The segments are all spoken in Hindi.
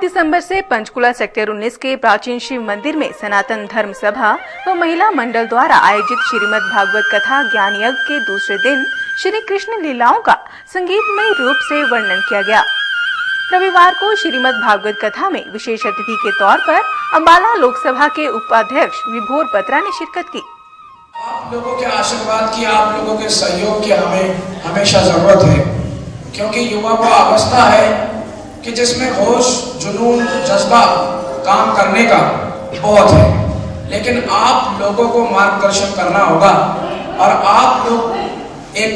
दिसंबर से पंचकुला सेक्टर 19 के प्राचीन शिव मंदिर में सनातन धर्म सभा व महिला मंडल द्वारा आयोजित श्रीमद् भागवत कथा ज्ञान यज्ञ के दूसरे दिन श्री कृष्ण लीलाओं का संगीतमय रूप से वर्णन किया गया। रविवार को श्रीमद् भागवत कथा में विशेष अतिथि के तौर पर अम्बाला लोकसभा के उपाध्यक्ष विभोर बत्रा ने शिरकत की। आप लोगों के आशीर्वाद की, आप लोगों के सहयोग की हमें हमेशा जरूरत है, क्योंकि युवा वो अवस्था है कि जिसमें होश, जुनून, जज्बा काम करने का बहुत है, लेकिन आप लोगों को मार्गदर्शन करना होगा और आप लोग एक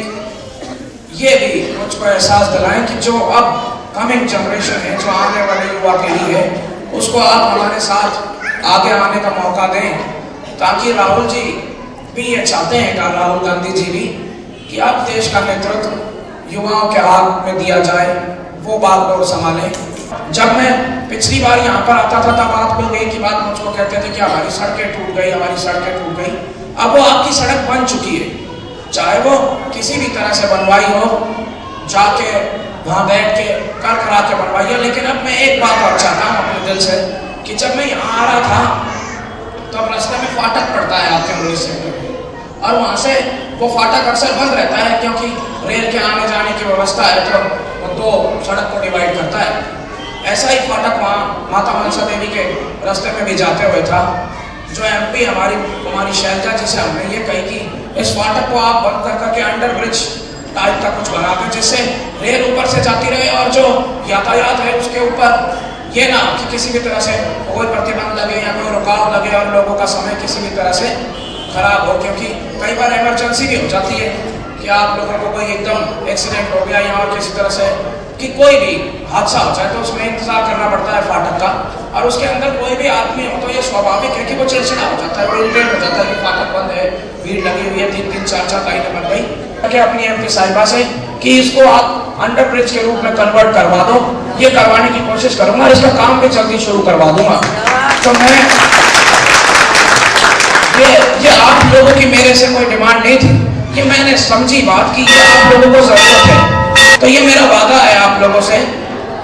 ये भी मुझको एहसास दिलाएं कि जो अब कमिंग जनरेशन है, जो आने वाले युवा पीढ़ी है, उसको आप हमारे साथ आगे आने का मौका दें, ताकि राहुल जी भी ये चाहते हैं, कि राहुल गांधी जी भी, कि अब देश का नेतृत्व युवाओं के हाथ में दिया जाए, वो बात और संभालें। जब मैं पिछली बार यहाँ पर आता था तब आप लोग एक ही बात मुझको कहते थे कि हमारी सड़कें टूट गई, हमारी सड़कें टूट गई। अब वो आपकी सड़क बन चुकी है, चाहे वो किसी भी तरह से बनवाई हो, जाके वहाँ बैठ के कर करा के बनवाई हो। लेकिन अब मैं एक बात और चाहता हूँ अपने दिल से कि जब मैं यहाँ आ रहा था तो अब रास्ते में फाटक पड़ता है आपके 19 सेक्टर में, और वहाँ से वो फाटक अक्सर बंद रहता है क्योंकि रेल के आने जाने की व्यवस्था है, तो वो दो सड़क को डिवाइड करता है। ऐसा ही फाटक वहाँ माता मनसा देवी के रास्ते में भी जाते हुए था। जो एमपी हमारी कुमारी शैलजा जी से हमने ये कही कि इस फाटक को आप बंद कर करके अंडर ब्रिज टाइप का कुछ बना दें, जिससे रेल ऊपर से जाती रहे और जो यातायात है उसके ऊपर ये ना कि किसी भी तरह से कोई प्रतिबंध लगे या कोई रुकावट लगे और लोगों का समय किसी भी तरह से खराब हो, क्योंकि कई बार इमरजेंसी भी हो जाती है कि आप लोगों को कोई एकदम एक्सीडेंट हो गया या और किसी तरह से कि कोई भी हादसा हो जाए तो उसमें इंतजार करना पड़ता है फाटक का, और उसके अंदर कोई भी आदमी हो तो ये स्वाभाविक है कि वो चिड़चिड़ा हो जाता है, इरिटेट हो जाता है कि फाटक बंद है, भीड़ लगी हुई है, 3-3, 4-4 लाइनें बन गई। कि अपनी एमपी साहिबा से कि इसको आप अंडर ब्रिज के रूप में कन्वर्ट करवा दो, ये करवाने की कोशिश करूंगा, इसका काम भी जल्दी शुरू करवा दूंगा। तो मैं ये आप लोगों की मेरे से कोई डिमांड नहीं थी, कि मैंने समझी बात कि ये आप लोगों को जरूरत है, तो ये मेरा वादा है आप लोगों से।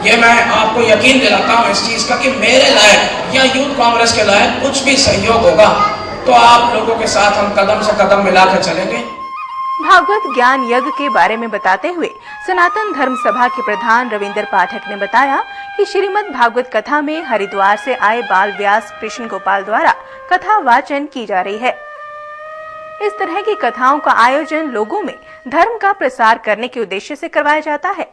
ये मैं आपको यकीन दिलाता हूँ इस चीज का कि मेरे लायक या यूथ कांग्रेस के लायक कुछ भी सहयोग होगा तो आप लोगों के साथ हम कदम से कदम मिलाकर चलेंगे। भागवत ज्ञान यज्ञ के बारे में बताते हुए सनातन धर्म सभा के प्रधान रविंद्र पाठक ने बताया कि श्रीमद् भागवत कथा में हरिद्वार से आए बाल व्यास कृष्ण गोपाल द्वारा कथा वाचन की जा रही है। इस तरह की कथाओं का आयोजन लोगों में धर्म का प्रसार करने के उद्देश्य से करवाया जाता है।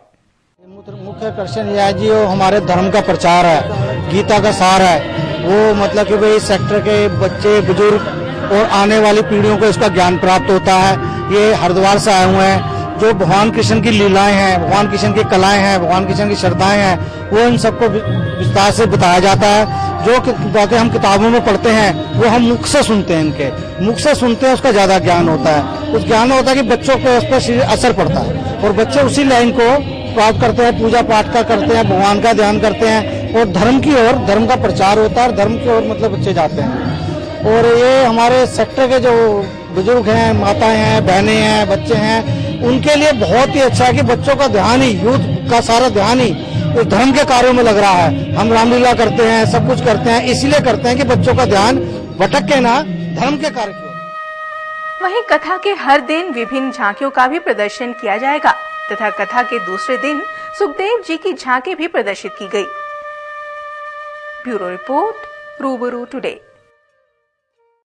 मुख्य आकर्षण यह है जी, वो हमारे धर्म का प्रचार है, गीता का सार है। वो मतलब कि भाई सेक्टर के बच्चे, बुजुर्ग और आने वाली पीढ़ियों को इसका ज्ञान प्राप्त होता है। ये हरिद्वार से आए हुए हैं, जो भगवान कृष्ण की लीलाएं हैं, भगवान कृष्ण की कलाएं हैं, भगवान कृष्ण की श्रद्धाएं हैं, वो इन सबको विस्तार से बताया जाता है। जो बातें हम किताबों में पढ़ते हैं वो हम मुख से सुनते हैं, इनके मुख से सुनते हैं, उसका ज्यादा ज्ञान होता है। उस ज्ञान होता है कि बच्चों को उस पर असर पड़ता है और बच्चे उसी लाइन को प्राप्त करते हैं, पूजा पाठ का करते हैं, भगवान का ध्यान करते हैं और धर्म की ओर, धर्म का प्रचार होता है और धर्म की ओर मतलब बच्चे जाते हैं। और ये हमारे सेक्टर के जो बुजुर्ग हैं, माताएं हैं, बहनें हैं, बच्चे हैं, उनके लिए बहुत ही अच्छा है कि बच्चों का ध्यान ही, यूथ का सारा ध्यान ही इस धर्म के कार्यों में लग रहा है। हम रामलीला करते हैं, सब कुछ करते हैं, इसलिए करते हैं कि बच्चों का ध्यान भटक के ना धर्म के कार्य की ओर। वहीं कथा के हर दिन विभिन्न झांकियों का भी प्रदर्शन किया जाएगा तथा कथा के दूसरे दिन सुखदेव जी की झांकी भी प्रदर्शित की गई। ब्यूरो रिपोर्ट, रूबरू टुडे।